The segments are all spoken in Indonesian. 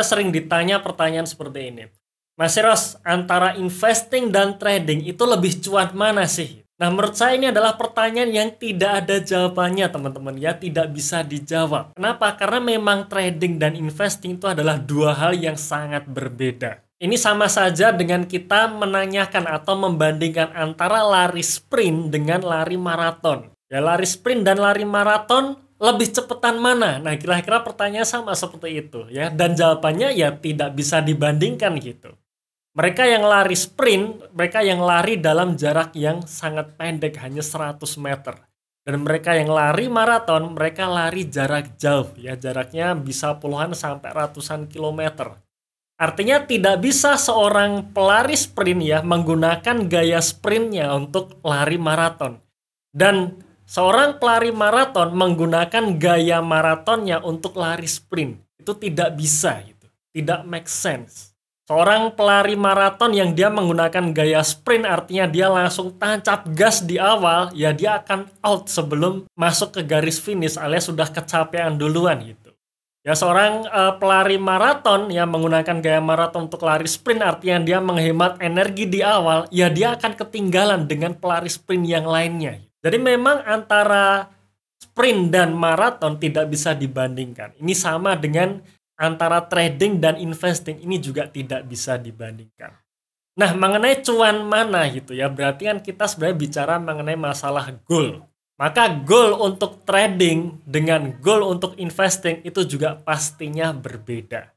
sering ditanya pertanyaan seperti ini. Mas Eros, antara investing dan trading itu lebih cuan mana sih? Nah, menurut saya ini adalah pertanyaan yang tidak ada jawabannya, teman-teman ya, tidak bisa dijawab. Kenapa? Karena memang trading dan investing itu adalah dua hal yang sangat berbeda. Ini sama saja dengan kita menanyakan atau membandingkan antara lari sprint dengan lari maraton. Ya, lari sprint dan lari maraton lebih cepetan mana? Nah, kira-kira pertanyaan sama seperti itu ya. Dan jawabannya ya tidak bisa dibandingkan gitu. Mereka yang lari sprint, mereka yang lari dalam jarak yang sangat pendek, hanya 100 meter. Dan mereka yang lari maraton, mereka lari jarak jauh, ya jaraknya bisa puluhan sampai ratusan kilometer. Artinya tidak bisa seorang pelari sprint ya menggunakan gaya sprintnya untuk lari maraton. Dan seorang pelari maraton menggunakan gaya maratonnya untuk lari sprint. Itu tidak bisa, gitu. Tidak make sense. Seorang pelari maraton yang dia menggunakan gaya sprint artinya dia langsung tancap gas di awal, ya dia akan out sebelum masuk ke garis finish alias sudah kecapean duluan gitu. Ya seorang pelari maraton yang menggunakan gaya maraton untuk lari sprint artinya dia menghemat energi di awal, ya dia akan ketinggalan dengan pelari sprint yang lainnya. Jadi memang antara sprint dan maraton tidak bisa dibandingkan. Ini sama dengan antara trading dan investing, ini juga tidak bisa dibandingkan. Nah, mengenai cuan mana gitu ya, berarti kan kita sebenarnya bicara mengenai masalah goal. Maka goal untuk trading dengan goal untuk investing itu juga pastinya berbeda.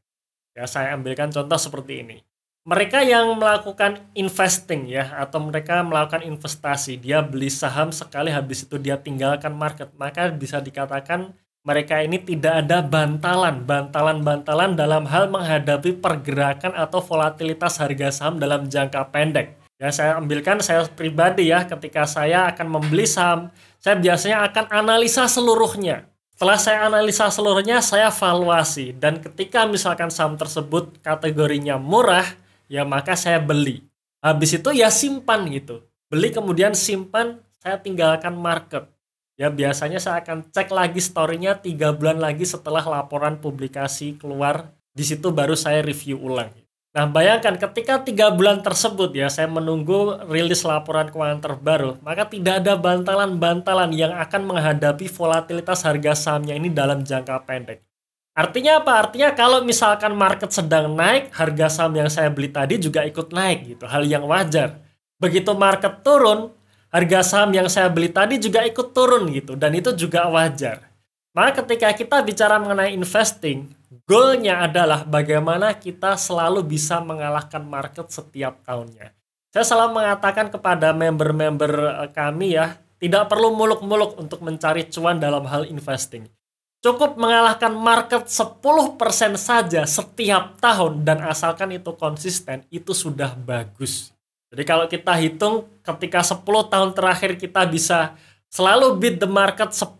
Ya, saya ambilkan contoh seperti ini. Mereka yang melakukan investing ya, atau mereka melakukan investasi, dia beli saham sekali habis itu dia tinggalkan market, maka bisa dikatakan mereka ini tidak ada bantalan dalam hal menghadapi pergerakan atau volatilitas harga saham dalam jangka pendek. Ya, saya ambilkan saya pribadi ya, ketika saya akan membeli saham, saya biasanya akan analisa seluruhnya. Setelah saya analisa seluruhnya, saya valuasi. Dan ketika misalkan saham tersebut kategorinya murah, ya maka saya beli. Habis itu ya simpan gitu. Beli kemudian simpan, saya tinggalkan market. Ya biasanya saya akan cek lagi story-nya 3 bulan lagi setelah laporan publikasi keluar. Di situ baru saya review ulang. Nah bayangkan ketika 3 bulan tersebut ya saya menunggu rilis laporan keuangan terbaru, maka tidak ada bantalan-bantalan yang akan menghadapi volatilitas harga sahamnya ini dalam jangka pendek. Artinya apa? Artinya kalau misalkan market sedang naik, harga saham yang saya beli tadi juga ikut naik gitu, hal yang wajar. Begitu market turun, harga saham yang saya beli tadi juga ikut turun gitu, dan itu juga wajar. Maka ketika kita bicara mengenai investing, goalnya adalah bagaimana kita selalu bisa mengalahkan market setiap tahunnya. Saya selalu mengatakan kepada member-member kami ya, tidak perlu muluk-muluk untuk mencari cuan dalam hal investing. Cukup mengalahkan market 10% saja setiap tahun dan asalkan itu konsisten, itu sudah bagus. Jadi kalau kita hitung ketika 10 tahun terakhir kita bisa selalu beat the market 10%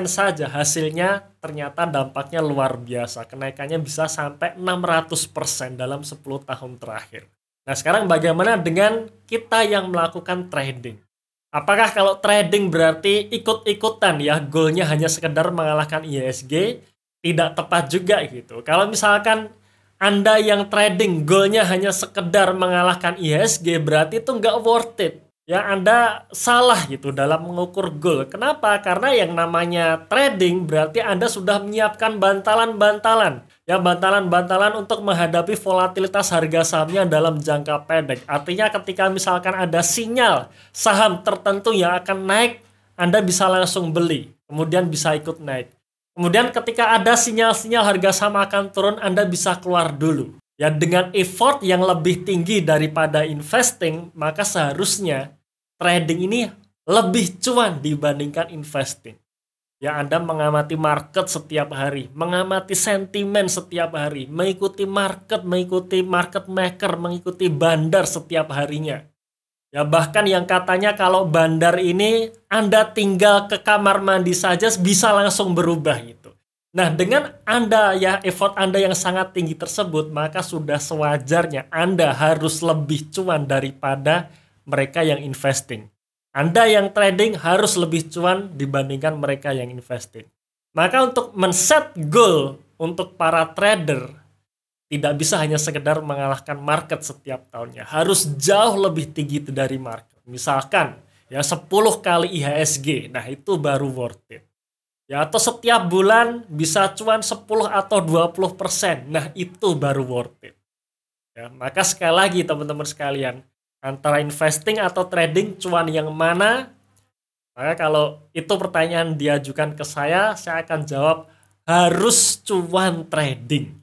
saja, hasilnya ternyata dampaknya luar biasa. Kenaikannya bisa sampai 600% dalam 10 tahun terakhir. Nah sekarang bagaimana dengan kita yang melakukan trading? Apakah kalau trading berarti ikut-ikutan ya, goalnya hanya sekedar mengalahkan IHSG? Tidak tepat juga gitu. Kalau misalkan Anda yang trading goalnya hanya sekedar mengalahkan IHSG, berarti itu nggak worth it. Ya, Anda salah gitu dalam mengukur goal. Kenapa? Karena yang namanya trading berarti Anda sudah menyiapkan bantalan-bantalan. Ya, bantalan-bantalan untuk menghadapi volatilitas harga sahamnya dalam jangka pendek. Artinya ketika misalkan ada sinyal saham tertentu yang akan naik, Anda bisa langsung beli. Kemudian bisa ikut naik. Kemudian ketika ada sinyal-sinyal harga saham akan turun, Anda bisa keluar dulu. Ya, dengan effort yang lebih tinggi daripada investing, maka seharusnya trading ini lebih cuan dibandingkan investing. Ya, Anda mengamati market setiap hari, mengamati sentimen setiap hari, mengikuti market maker, mengikuti bandar setiap harinya. Ya, bahkan yang katanya kalau bandar ini Anda tinggal ke kamar mandi saja bisa langsung berubah gitu. Nah, dengan Anda ya effort Anda yang sangat tinggi tersebut, maka sudah sewajarnya Anda harus lebih cuan daripada mereka yang investing. Anda yang trading harus lebih cuan dibandingkan mereka yang investing. Maka untuk men-set goal untuk para trader, Tidak bisa hanya sekedar mengalahkan market setiap tahunnya. Harus jauh lebih tinggi dari market. Misalkan ya 10 kali IHSG. Nah, itu baru worth it. Ya, atau setiap bulan bisa cuan 10 atau 20%. Nah, itu baru worth it. Ya, maka sekali lagi teman-teman sekalian, antara investing atau trading cuan yang mana? Maka kalau itu pertanyaan diajukan ke saya akan jawab harus cuan trading.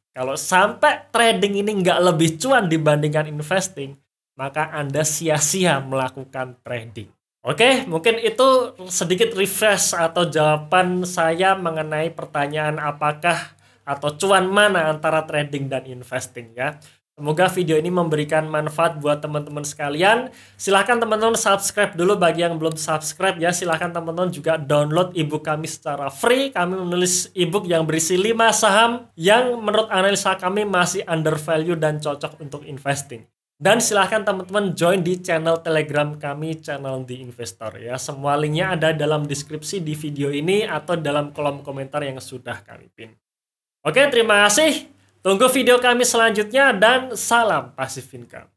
Kalau sampai trading ini nggak lebih cuan dibandingkan investing, maka Anda sia-sia melakukan trading. Oke, mungkin itu sedikit refresh atau jawaban saya mengenai pertanyaan apakah atau cuan mana antara trading dan investing ya. Semoga video ini memberikan manfaat buat teman-teman sekalian. Silahkan teman-teman subscribe dulu bagi yang belum subscribe ya. Silahkan teman-teman juga download ebook kami secara free. Kami menulis ebook yang berisi 5 saham yang menurut analisa kami masih undervalue dan cocok untuk investing. Dan silahkan teman-teman join di channel Telegram kami, channel The Investor ya. Semua linknya ada dalam deskripsi di video ini atau dalam kolom komentar yang sudah kami pin. Oke, terima kasih. Tunggu video kami selanjutnya dan salam Passive Income.